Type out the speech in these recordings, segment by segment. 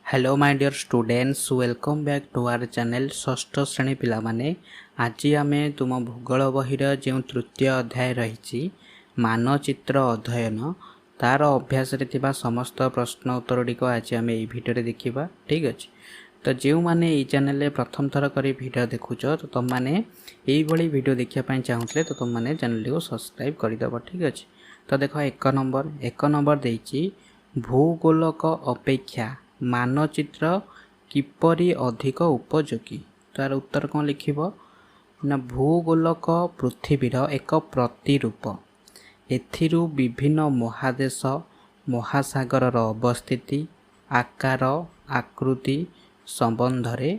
Hello my dear students welcome back to our channel षष्ठ श्रेणी पिला माने आज आम तुम भूगोल बहिर जो तृतीय अध्याय रही मानचित्र अध्ययन तार अभ्यास रे थिबा समस्त प्रश्न उत्तर टी आज आम ये भिडियो देखा ठीक अच्छे। तो जो मैंने ये चैनल प्रथम थर कर भिडियो देखुच तो तुम मैंने यही भिडियो देखापी चाहूले तो तुम मैंने चैनल को सब्सक्राइब करदेव ठीक अच्छे। तो देख एक नंबर देती भूगोलक अपेक्षा मानचित्र किपरि अधिक उपयोगी। तार उत्तर कौन लिखिब ना भूगोलक पृथ्वीर एक प्रतिरूप एथिरु विभिन्न महादेश महासागर अवस्थिति आकार आकृति संबंध रे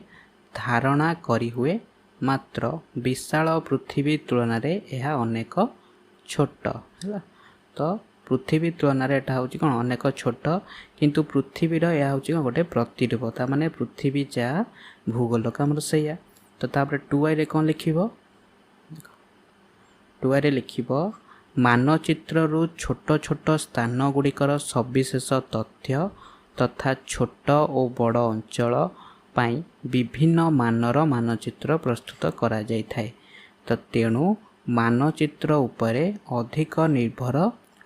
धारणा करी हुए मात्र विशाल पृथ्वी तुलन रे यह अनेक छोट है। तो पृथ्वी तुलन में यहाँ हूँ कौन अनेक छोट किंतु पृथ्वीर यह हूँ गोटे प्रतिरूप ता माने पृथ्वी जा भूगोलक आमर से तो तापर 2i कौन लिख 2i लिख मानचित्र रु छोट छोट स्थान गुड़िकर सविशेष तथ्य तथा छोट और बड़ अंचल पाई विभिन्न मानर मानचित्र प्रस्तुत करा जाय थाए। तो तेणु मानचित्र उपरे अधिक निर्भर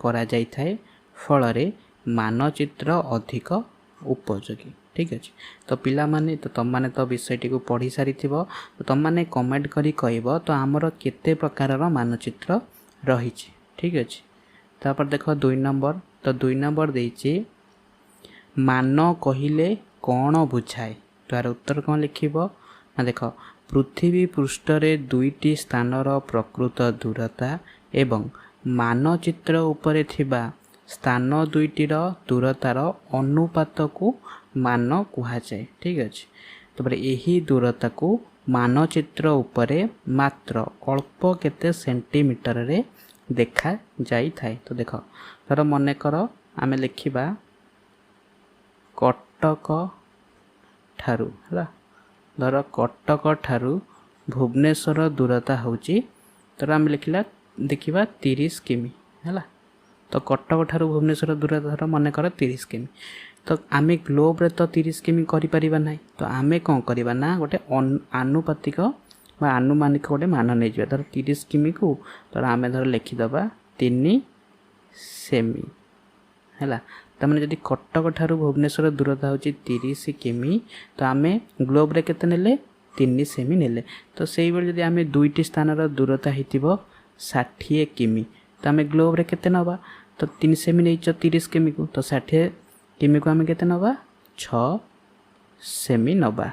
करा जाय थाए फल रे मानचित्र अधिक उपयोगी ठीक अच्छे। तो पिला माने तो तुम माने तो विषयटी को पढ़ी सारी तो तुम माने कमेंट करी कहब तो आमर केते प्रकार मानचित्र रही ठीक अच्छे। तापर देख 2 नंबर तो 2 नंबर देछि मान कहिले कौन बुझाए। तार उत्तर कौन लिखिब ना देख पृथ्वी पृष्ठ रे दुईटी स्थानर प्रकृत दूरता एवं मानचित्र उपरे थिबा स्थान दुईटीर दूरतार अनुपात को मान कहा जाए ठीक अच्छे। तब यही दूरता को मानचित्र उपरे मात्र अल्प केते सेंटीमीटर रे देखा जाई थाए। तो देख धर मन कर आमे लिखिबा कटक ठारू है धर कटक ठारू भुवनेश्वर दूरता होची तर आम लिखला देखिबा 30 किमी है। तो कटक ठारू भुवनेश्वर दूरता धर मन कर 30 किमी तो आमे ग्लोब रे तो 30 किमी करि परिबा नै। तो आमे कौन करबा ना गोटे आनुपातिक बा आनुमानिक गोटे मान नै जबा धर 30 किमी को तर आमे धर लिखि दबा 3 सेमी है। तो मैंने जदि कटक ठारू भुवनेश्वर दूरता होची 30 किमी तो आमे ग्लोब रे केते नेले 3 सेमी नेले। तो सेही बेले जदि आमे दुईटी स्थानर दूरता हेतिबो 60 किमी तो आमे ग्लोब रे केते नबा तो 3 सेमी नै 30 किमी को तो 60 किमी को आमे केते नबा 6 सेमी नबा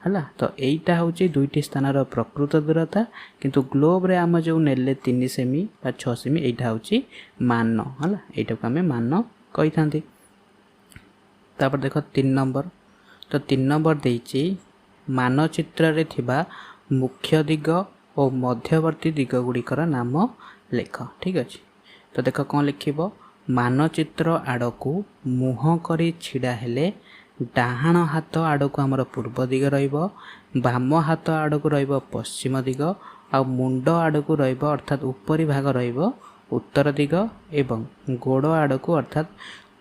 है। तो एटा होची दुईटी स्थानर प्रकृत दूरता किंतु ग्लोब रे आम जो नेले 3 सेमी बा 6 सेमी एटा होची मान है। एटा को आमे मान कहि थांती। तापर देख 3 नंबर तो 3 नंबर देछि मानचित्र रे थिबा मुख्य दिग और मध्यवर्ती दिग गुड़िकर नाम लेख ठीक अच्छे। तो देख कौन लिखिब मानचित्र आड़ को मुह करी छिड़ा हेले डाहाण हाथ आड़ को आमर पूर्व दिग रहिबो बाम हाथ आड़ को रहिबो पश्चिम दिग आ मुंड आड़ को रहिबो अर्थात ऊपरी भाग रहिबो उत्तर दिग एवं गोड़ आड़ को अर्थात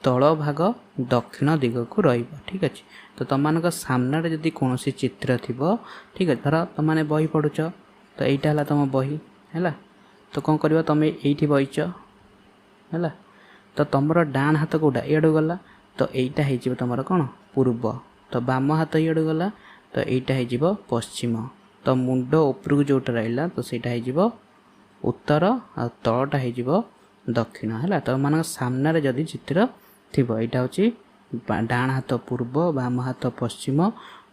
तल भाग दक्षिण दिग को रहिबो ठीक अच्छे। तो तुम मान सामने जदि कौन चित्र थिबो ठीक है धर तुम मैंने बही पढ़ुच तो यहीटा है तुम बही है। तो कौन कर तुम ये बहीच है तो तुम डाण हाथ कौटा इडू गला तो यहीटा हो तुम कौन पूर्व तो बाम हाथ इडू गला तो यहीटा हो पश्चिम तो मुंड उपरकू जोटा रहा तो सहीटा हो उत्तर आ तलटा हो दक्षिण है। तो मान सामने जदि चित्र थी यहाँ हूँ डाण हाथ पूर्व बाम हाथ पश्चिम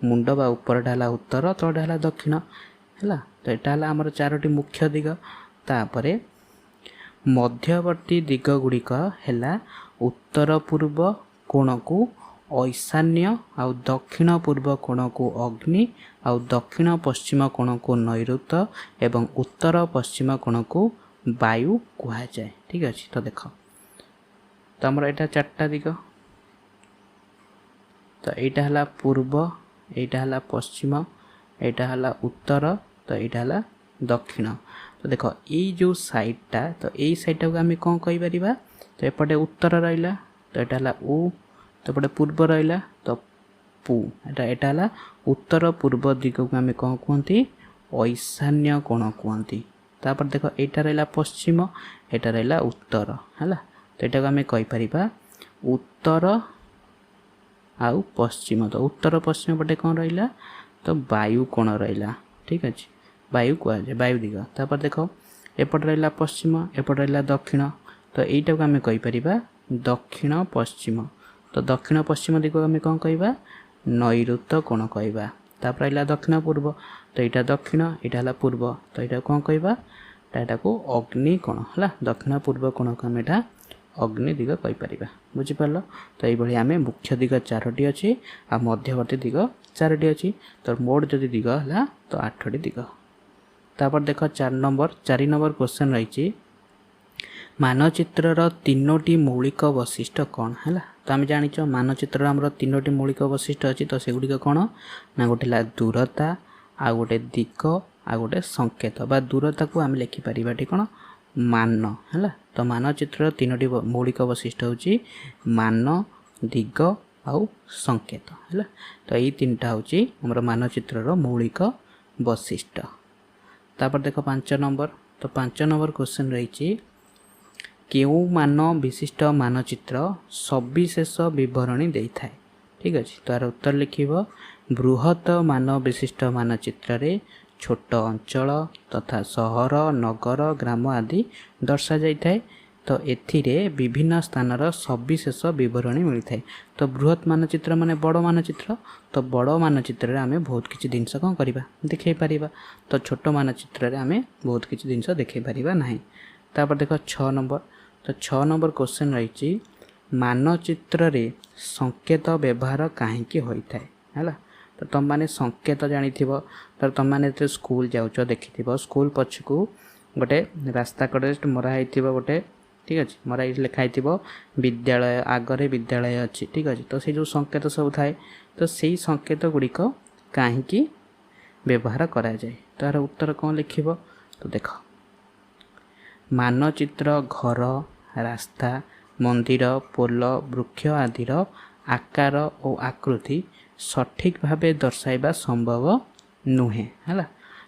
मुंड बा उपरटा है उत्तर तलटा है दक्षिण है। तो यहाँ है आमर 4टी मुख्य दिग तापरे मध्यवर्ती दिग गुड़िक है उत्तर पूर्व कोण को ईशान्य आउ दक्षिण पूर्व कोण को अग्नि आउ दक्षिण पश्चिम कोण को नैऋत्य एवं उत्तर पश्चिम कोण को वायु कहा जाए ठीक अच्छे। तो देख तो आमर यहाँ 4टा दिग तो यहाँ है पूर्व यहाँ है पश्चिम यहाँ है उत्तर तो यहाँ है दक्षिण। तो देख ये जो साइडटा तो यही साइडटा को आम कौन कहीपर तो एपटे उत्तर रहा तो यहाँ है उ तो एपटे पूर्व रहा तो पू एटा है उत्तर पूर्व दिग को आम कौन कहती ईशान्य कोण कहती। तापर देख यहाँ रहा पश्चिम यहाँ रहा उत्तर है तो यहाँ को आम कहीपर उत्तर आउ पश्चिम। तो उत्तर पश्चिम पटे कौन रहा तो वायु कोण रहा ठीक अच्छे वायु कहुए वायु दिग। तापर देख एपट रहा पश्चिम एपट रहा दक्षिण तो यहीटा को आम कहीपर दक्षिण पश्चिम। तो दक्षिण पश्चिम दिग को आम कौन कह नैऋत्य कोण कहवा। तापर रहा दक्षिण पूर्व तो यहाँ दक्षिण यहाँ है पूर्व तो यहाँ कौन कहवा यहाँ को अग्नि कोण है दक्षिण पूर्व कोण को आम यहाँ अग्नि दिग कहीपर बुझिपार। तो ये आम मुख्य दिग 4टी अच्छी आ मध्यवर्ती दिग 4टी अच्छी तो मोट जदि दिग है तो 8टी दिग। तापर देख 4 नंबर क्वेश्चन रही मानचित्रर 3टी मौलिक वैशिष्ट्य कौन है। तो आम जाच मानचित्र आम 3टी मौलिक वैशिष्ट्य अच्छी तो सेगुड़िक कौन ना गोटे दूरता आ गोटे दिग आ गोटे संकेत बा दूरता को आम लिखिपर कौन मान है। तो मानचित्र 3टी मौलिक वैशिष्ट्य होची मान दिग आउ संकेत है। तो यही 3टा होची हमर मानचित्रर मौलिक वैशिष्ट्य। तापर देख 5 नंबर तो 5 नंबर क्वेश्चन रही केउ मान विशिष्ट मानचित्र सविशेष बरणी दे थाए ठीक अच्छे। तो यार उत्तर लिखिब बृहत मान विशिष्ट मानचित्र रे छोट अंचल तथा सहर नगर ग्राम आदि दर्शा जाए। तो एथिरे विभिन्न स्थानर सविशेष बरणी मिलता है। तो बृहत मानचित्र माने बड़ मानचित्र तो बड़ मानचित्र आम बहुत किसी जिनस कौन करवा देखई पार। तो छोट मानचित्र आम बहुत किसी जिनस देखई पार ना। तापर देख 6 नंबर तो 6 नंबर क्वेश्चन रही मानचित्र रे संकेत व्यवहार कहीं होता है। तो तुम मैंने संकेत जानी तो तुम मैंने स्कूल जाऊच देखि स्कूल पछकू गोटे रास्ता कड़े मराई गोटे ठीक अच्छे मराई लिखाई विद्यालय आगरे विद्यालय अच्छी ठीक अच्छे। तो से जो संकेत सब थाए तो सही संकेत गुड़िक कहीं व्यवहार करा जाए। तो यार उत्तर कौन लिखिब तो देख मानचित्र घर रास्ता मंदिर पोल वृक्ष आदिर आकार और आकृति सठिक भावे दर्शाइबा संभव नुहे है।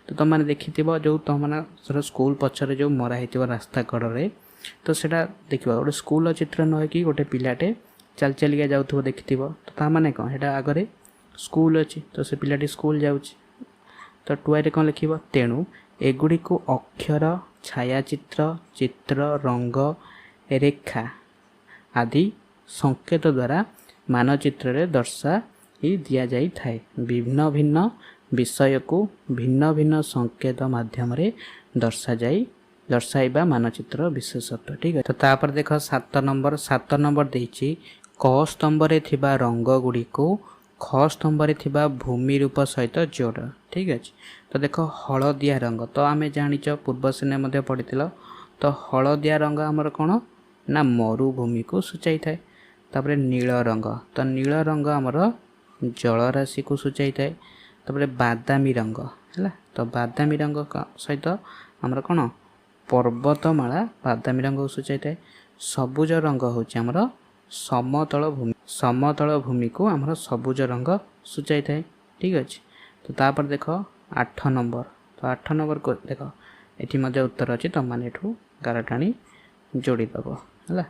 तो तुम मैंने देखि जो तुम मैंने स्कूल पछरे जो मराई रास्ता कड़े तो सेटा देखिए गोटे स्कूल चित्र न कि गोटे पिलाटे चल चलिया जाऊँ देखि तो मैंने कौन है आगे स्कूल अच्छी तो से पिलाटी स्कूल जाऊँ। तो टुआरे कौन लिखिब तेणु एगुड़ी को अक्षर छायाचित्र चित्र रंग रेखा आदि संकेत द्वारा मानचित्र रे दर्शा ही दिया जाई थाए। भिन्न भिन्न विषय को भिन्न भिन्न संकेत माध्यम रे दर्शाइबा मानचित्र विशेषत्व ठीक है। तो तापर देख 7 नंबर देछि क स्तंभ रे थिबा रंग गुड़ी को ख स्तंभ रे थिबा भूमि रूप सहित जोड़ ठीक अच्छे। तो देख हलदिया रंग तो आम जाच पूर्व श्रेणी मध्य पढ़ी तो हलदिया रंग आमर कौन ना मरुभूमि को सूचाई थाए। तापर नील रंग तो नील रंग आमर जलराशि को सूचाई थाए। तापर बादामी रंग है तो बादामी रंग सहित आमर कौन पर्वतमाला बादामी रंग को सूचाई थाए। सबुज रंग हूँ आमर समतल भूमि को आमर सबुज रंग सूचाई थाए ठीक अच्छे। तो तापर देख 8 नंबर तो 8 नंबर को देख ये उत्तर अच्छी तुम मैंने गार टाणी जोड़ीदेव है।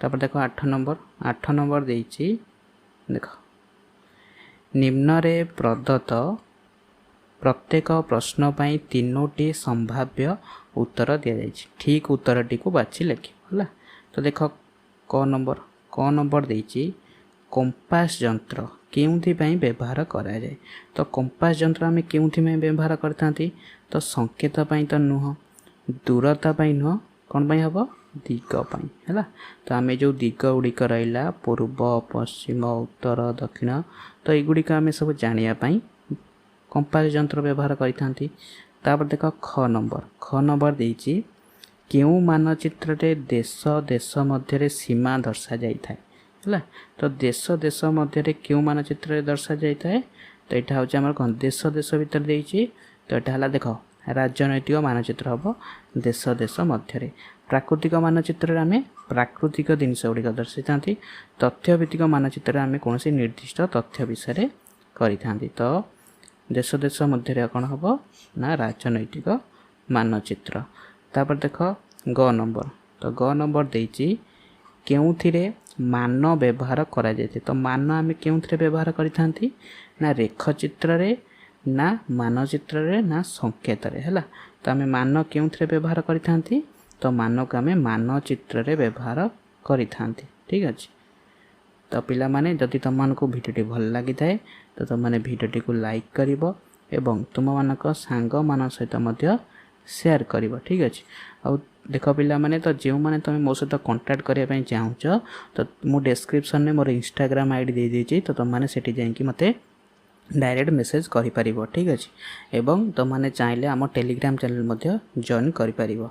तापर देख 8 नंबर देख निम्न रे प्रदत्त प्रत्येक प्रश्न पाई 3टी संभाव्य उत्तर दि जाए ठीक उत्तरटी को बाछि लिख है। तो देख क नंबर देछि कंपास यंत्र केउथि पई व्यवहार करा जाए। तो कंपास यंत्र आम केउथि पई व्यवहार करता तो संकेत पई तो नुह दूरता पई नुह कौन पई हबो दिग पई है। तो आम जो दिग गुड़िक रहा पूर्व पश्चिम उत्तर दक्षिण तो युड़िक आम सब जानापी कंपास यंत्र व्यवहार करता। देख ख नंबर देछि केउ मानचित्र रे देश देश मध्य सीमा दर्शा जाए है। तो देश देश मध्य केउ मानचित्र दर्शा जाए तो यहाँ हूँ आम कौन देश देश भितर देछि। तो यहाँ है देख राजनैतिक मानचित्र हम देश देश मध्य प्राकृतिक मानचित्र आम प्राकृतिक जिनस गुड़िक दर्शाई था तथ्यभित्तिक मानचित्र आम कौन निर्दिष्ट तथ्य विषय करि तो देश देश मध्य कौन हम ना राजनैतिक मानचित्र। तापर देख ग नंबर तो ग नंबर देती केउथिरे मान व्यवहार करा जायते तो मान आम केउथिरे व्यवहार करि ना रेखचित्र रे ना मानचित्र रे ना संकेत रे हैला तो आम मान केउथिरे व्यवहार करि तो मान को आम मानचित्र रे व्यवहार करि ठीक अच्छे। तो पिला माने जदि तुम मानक भिडियोटी भल लगी थाए तो तुम माने भिडियोटी को लाइक करिवो एवं तुम मानक सांग मान सहित मध्य शेयर करिवो ठीक अच्छे। आ देख पिला माने तो जो माने तुम मो सहित कांटेक्ट करिया पई चाहूच तो मु डिस्क्रिप्शन में मोर इंस्टाग्राम आईडी दे देछि तो तुम माने सेठी जाई कि मते डायरेक्ट मेसेज करि परिवो ठीक अच्छे। एवं तुम माने चाहिले आम टेलीग्राम चैनल मध्य जॉइन करि परिवो।